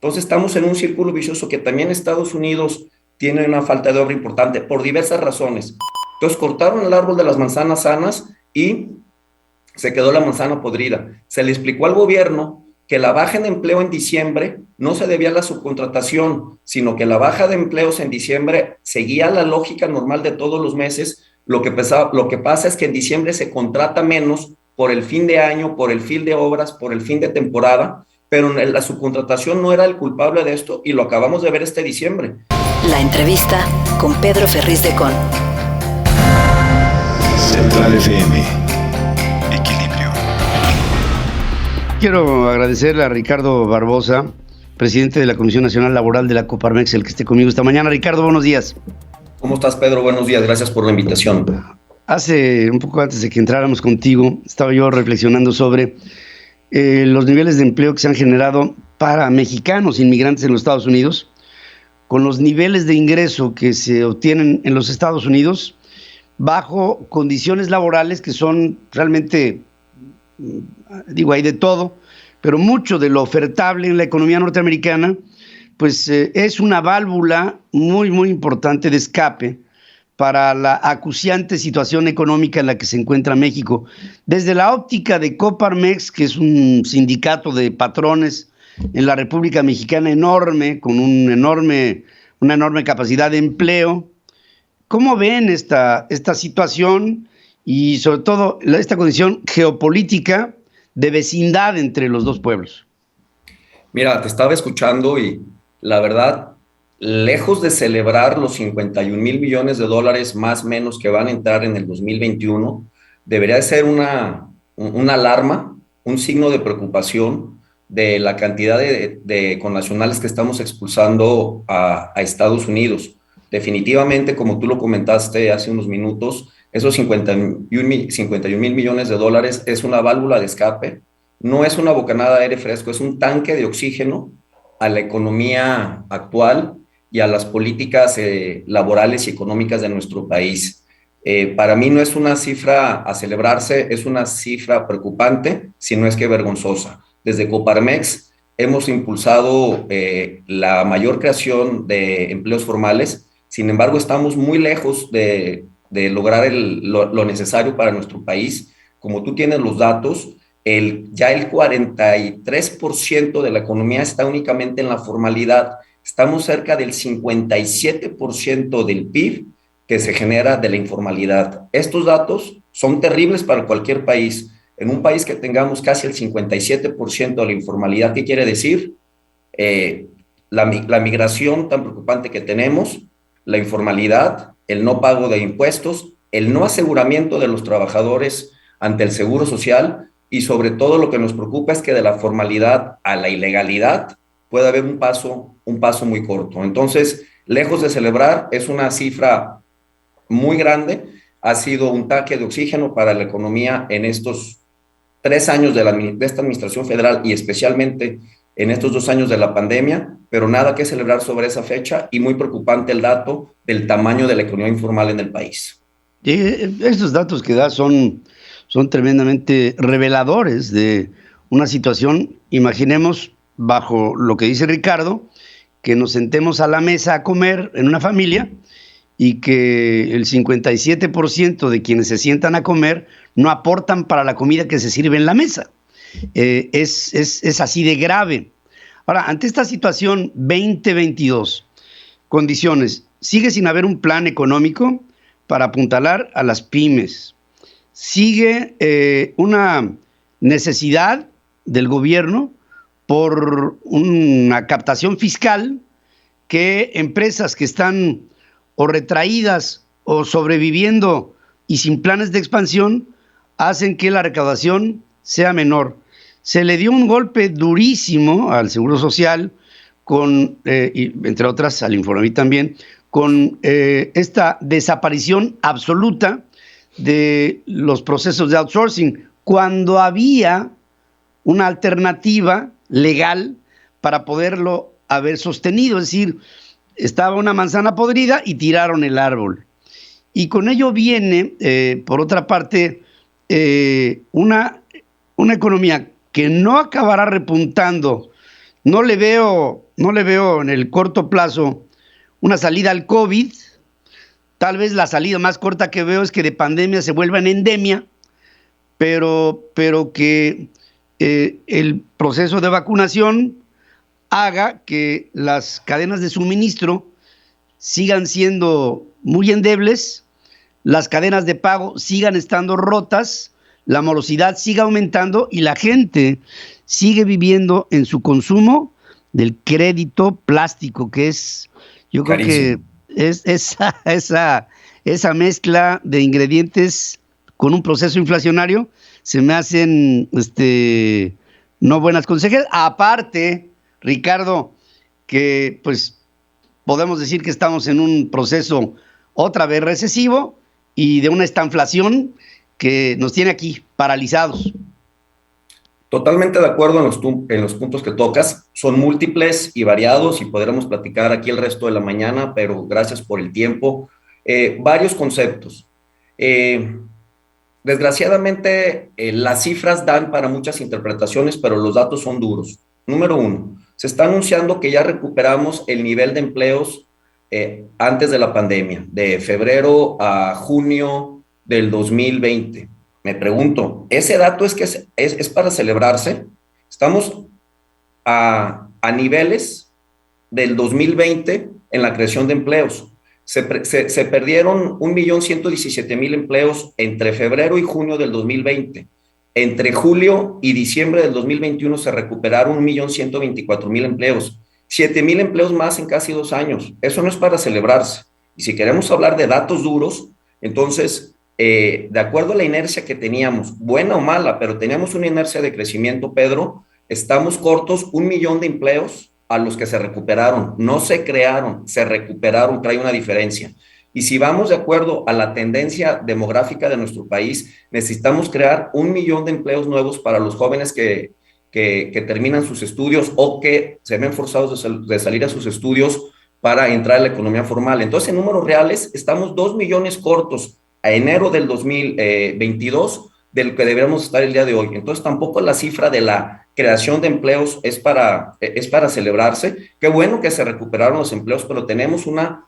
Entonces estamos en un círculo vicioso que también Estados Unidos tiene una falta de obra importante por diversas razones. Entonces cortaron el árbol de las manzanas sanas y se quedó la manzana podrida. Se le explicó al gobierno que la baja en empleo en diciembre no se debía a la subcontratación, sino que la baja de empleos en diciembre seguía la lógica normal de todos los meses. Lo que pasa es que en diciembre se contrata menos por el fin de año, por el fin de obras, por el fin de temporada, pero la subcontratación no era el culpable de esto y lo acabamos de ver este diciembre. La entrevista con Pedro Ferriz de Con. Central FM. Equilibrio. Quiero agradecerle a Ricardo Barbosa, presidente de la Comisión Nacional Laboral de la Coparmex, el que esté conmigo esta mañana. Ricardo, buenos días. ¿Cómo estás, Pedro? Buenos días, gracias por la invitación. Hace un poco antes de que entráramos contigo, estaba yo reflexionando sobre los niveles de empleo que se han generado para mexicanos inmigrantes en los Estados Unidos, con los niveles de ingreso que se obtienen en los Estados Unidos, bajo condiciones laborales que son realmente, digo, hay de todo, pero mucho de lo ofertable en la economía norteamericana, pues es una válvula muy, muy importante de escape para la acuciante situación económica en la que se encuentra México. Desde la óptica de Coparmex, que es un sindicato de patrones en la República Mexicana enorme, con una enorme capacidad de empleo, ¿cómo ven esta situación y sobre todo esta condición geopolítica de vecindad entre los dos pueblos? Mira, te estaba escuchando y la verdad, lejos de celebrar los 51 mil millones de dólares más o menos que van a entrar en el 2021, debería ser una alarma, un signo de preocupación de la cantidad de connacionales que estamos expulsando a Estados Unidos. Definitivamente, como tú lo comentaste hace unos minutos, esos 51 mil millones de dólares es una válvula de escape, no es una bocanada de aire fresco, es un tanque de oxígeno a la economía actual y a las políticas laborales y económicas de nuestro país. Para mí no es una cifra a celebrarse, es una cifra preocupante, si no es que vergonzosa. Desde Coparmex hemos impulsado la mayor creación de empleos formales, sin embargo estamos muy lejos de lograr lo necesario para nuestro país. Como tú tienes los datos, ya el 43% de la economía está únicamente en la formalidad. Estamos cerca del 57% del PIB que se genera de la informalidad. Estos datos son terribles para cualquier país. En un país que tengamos casi el 57% de la informalidad, ¿qué quiere decir? La migración tan preocupante que tenemos, la informalidad, el no pago de impuestos, el no aseguramiento de los trabajadores ante el seguro social y sobre todo lo que nos preocupa es que de la formalidad a la ilegalidad puede haber un paso muy corto. Entonces, lejos de celebrar, es una cifra muy grande, ha sido un tanque de oxígeno para la economía en estos 3 años de esta administración federal y especialmente en estos 2 años de la pandemia, pero nada que celebrar sobre esa fecha y muy preocupante el dato del tamaño de la economía informal en el país. Estos datos que da son tremendamente reveladores de una situación. Imaginemos, bajo lo que dice Ricardo, que nos sentemos a la mesa a comer en una familia y que el 57% de quienes se sientan a comer no aportan para la comida que se sirve en la mesa. Es así de grave. Ahora, ante esta situación 2022, condiciones, sigue sin haber un plan económico para apuntalar a las pymes. Sigue una necesidad del gobierno por una captación fiscal que empresas que están o retraídas o sobreviviendo y sin planes de expansión hacen que la recaudación sea menor. Se le dio un golpe durísimo al Seguro Social, y entre otras al Infonavit también, con esta desaparición absoluta de los procesos de outsourcing, cuando había una alternativa legal para poderlo haber sostenido. Es decir, estaba una manzana podrida y tiraron el árbol. Y con ello viene, por otra parte, una economía que no acabará repuntando. No le veo no le veo en el corto plazo una salida al COVID. Tal vez la salida más corta que veo es que de pandemia se vuelva en endemia, pero que el proceso de vacunación haga que las cadenas de suministro sigan siendo muy endebles, las cadenas de pago sigan estando rotas, la morosidad siga aumentando y la gente sigue viviendo en su consumo del crédito plástico, que es, yo creo que Carísimo. es esa mezcla de ingredientes con un proceso inflacionario, se me hacen no buenas consejeras. Aparte, Ricardo, que pues podemos decir que estamos en un proceso otra vez recesivo y de una estanflación que nos tiene aquí paralizados. Totalmente de acuerdo en los puntos que tocas. Son múltiples y variados y podremos platicar aquí el resto de la mañana, pero gracias por el tiempo. Varios conceptos. Eh, Desgraciadamente, las cifras dan para muchas interpretaciones, pero los datos son duros. Número uno, se está anunciando que ya recuperamos el nivel de empleos antes de la pandemia, de febrero a junio del 2020. Me pregunto, ¿ese dato es para celebrarse? Estamos a niveles del 2020 en la creación de empleos. Se perdieron 1.117.000 empleos entre febrero y junio del 2020. Entre julio y diciembre del 2021 se recuperaron 1.124.000 empleos. 7.000 empleos más en casi 2 años. Eso no es para celebrarse. Y si queremos hablar de datos duros, entonces, de acuerdo a la inercia que teníamos, buena o mala, pero teníamos una inercia de crecimiento, Pedro, estamos cortos 1.000.000 de empleos a los que se recuperaron, no se crearon, se recuperaron, trae una diferencia. Y si vamos de acuerdo a la tendencia demográfica de nuestro país, necesitamos crear 1.000.000 de empleos nuevos para los jóvenes que terminan sus estudios o que se ven forzados de salir a sus estudios para entrar a la economía formal. Entonces, en números reales, estamos 2 millones cortos a enero del 2022 del que deberíamos estar el día de hoy. Entonces, tampoco la cifra de la creación de empleos es para celebrarse. Qué bueno que se recuperaron los empleos, pero tenemos una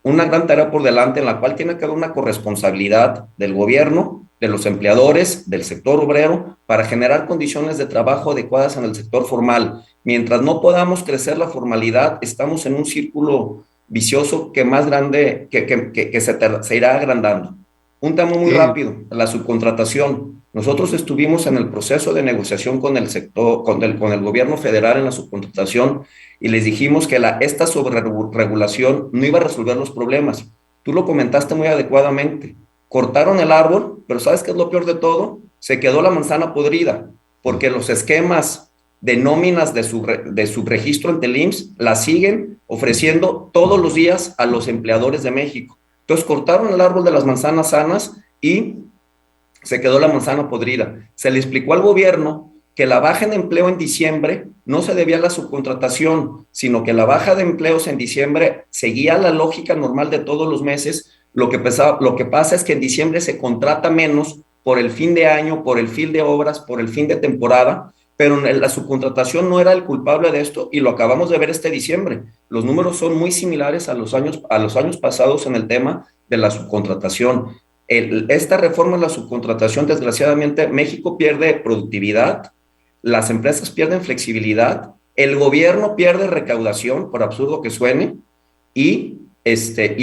gran tarea por delante en la cual tiene que haber una corresponsabilidad del gobierno, de los empleadores, del sector obrero, para generar condiciones de trabajo adecuadas en el sector formal. Mientras no podamos crecer la formalidad, estamos en un círculo vicioso que más grande, que se irá agrandando. Un tema muy rápido, la subcontratación. Nosotros estuvimos en el proceso de negociación con el sector, con el gobierno federal en la subcontratación y les dijimos que esta sobreregulación no iba a resolver los problemas. Tú lo comentaste muy adecuadamente. Cortaron el árbol, pero ¿sabes qué es lo peor de todo? Se quedó la manzana podrida, porque los esquemas de nóminas de subregistro ante el IMSS la siguen ofreciendo todos los días a los empleadores de México. Entonces cortaron el árbol de las manzanas sanas y se quedó la manzana podrida. Se le explicó al gobierno que la baja en empleo en diciembre no se debía a la subcontratación, sino que la baja de empleos en diciembre seguía la lógica normal de todos los meses. Lo que pasa es que en diciembre se contrata menos por el fin de año, por el fin de obras, por el fin de temporada, pero la subcontratación no era el culpable de esto y lo acabamos de ver este diciembre. Los números son muy similares a los años pasados en el tema de la subcontratación. Esta reforma de la subcontratación, desgraciadamente, México pierde productividad, las empresas pierden flexibilidad, el gobierno pierde recaudación, por absurdo que suene, y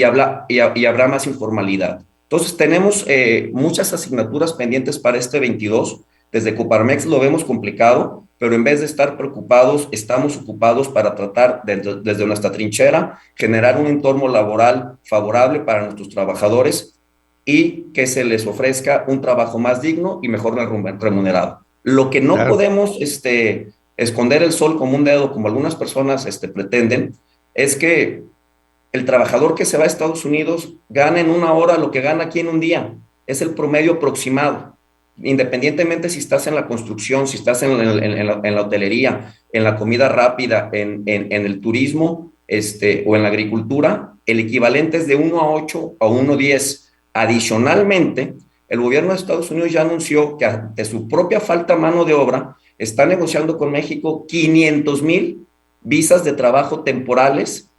habrá más informalidad. Entonces, tenemos muchas asignaturas pendientes para este 22. Desde Coparmex lo vemos complicado, pero en vez de estar preocupados, estamos ocupados para tratar desde nuestra trinchera generar un entorno laboral favorable para nuestros trabajadores y que se les ofrezca un trabajo más digno y mejor remunerado. Lo que no podemos esconder el sol como un dedo, como algunas personas pretenden, es que el trabajador que se va a Estados Unidos gana en 1 hora lo que gana aquí en un día. Es el promedio aproximado. Independientemente si estás en la construcción, si estás en la hotelería, en la comida rápida, en el turismo o en la agricultura, el equivalente es de 1 a 8 o 1 a 10. Adicionalmente, el gobierno de Estados Unidos ya anunció que ante su propia falta de mano de obra, está negociando con México 500,000 visas de trabajo temporales,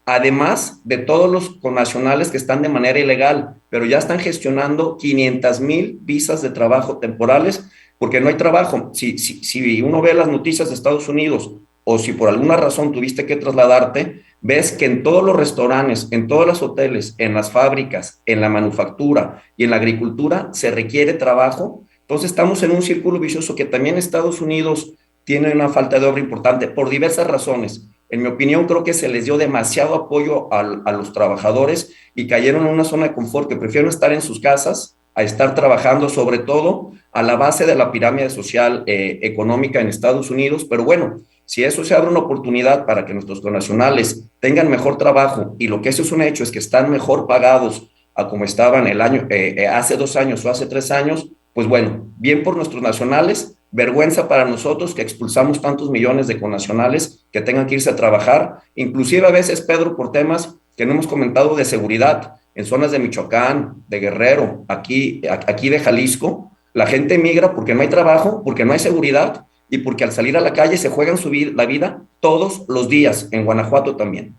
además de todos los connacionales que están de manera ilegal, pero ya están gestionando 500,000 visas de trabajo temporales porque no hay trabajo. Si uno ve las noticias de Estados Unidos o si por alguna razón tuviste que trasladarte, ves que en todos los restaurantes, en todos los hoteles, en las fábricas, en la manufactura y en la agricultura se requiere trabajo. Entonces estamos en un círculo vicioso que también Estados Unidos tiene una falta de obra importante por diversas razones. En mi opinión, creo que se les dio demasiado apoyo a los trabajadores y cayeron en una zona de confort que prefieren estar en sus casas a estar trabajando, sobre todo a la base de la pirámide social económica en Estados Unidos. Pero bueno, si eso se abre una oportunidad para que nuestros connacionales tengan mejor trabajo, y lo que eso es un hecho es que están mejor pagados a como estaban hace 2 años o hace 3 años, pues bueno, bien por nuestros nacionales. Vergüenza para nosotros que expulsamos tantos millones de connacionales que tengan que irse a trabajar, inclusive a veces, Pedro, por temas que no hemos comentado de seguridad, en zonas de Michoacán, de Guerrero, aquí de Jalisco, la gente migra porque no hay trabajo, porque no hay seguridad y porque al salir a la calle se juegan la vida todos los días, en Guanajuato también.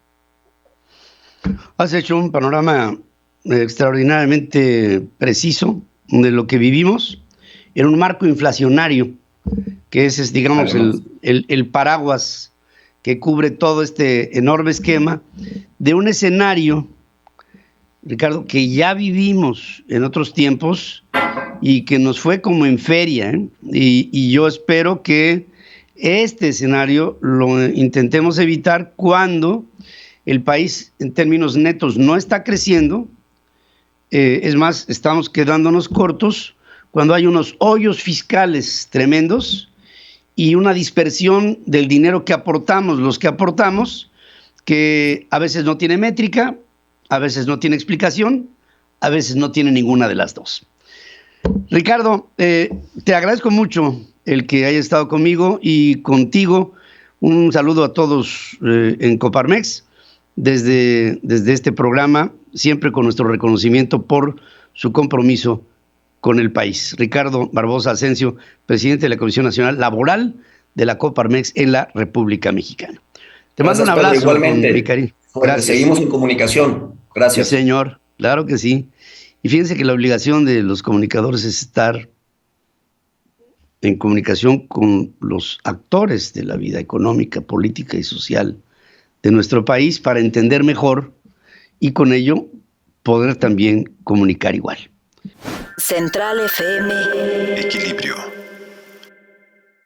Has hecho un panorama extraordinariamente preciso de lo que vivimos en un marco inflacionario, que ese es, digamos, el paraguas que cubre todo este enorme esquema de un escenario, Ricardo, que ya vivimos en otros tiempos y que nos fue como en feria, ¿eh? Y yo espero que este escenario lo intentemos evitar cuando el país en términos netos no está creciendo, es más, estamos quedándonos cortos cuando hay unos hoyos fiscales tremendos y una dispersión del dinero que aportamos, los que aportamos, que a veces no tiene métrica, a veces no tiene explicación, a veces no tiene ninguna de las dos. Ricardo, te agradezco mucho el que haya estado conmigo y contigo. Un saludo a todos en Coparmex desde este programa, siempre con nuestro reconocimiento por su compromiso con el país. Ricardo Barbosa Asensio, presidente de la Comisión Nacional Laboral de la Coparmex en la República Mexicana. Te mando un abrazo. Igualmente. Mi cariño. Gracias. Seguimos en comunicación. Gracias. Sí, señor. Claro que sí. Y fíjense que la obligación de los comunicadores es estar en comunicación con los actores de la vida económica, política y social de nuestro país para entender mejor y con ello poder también comunicar igual. Central FM. Equilibrio.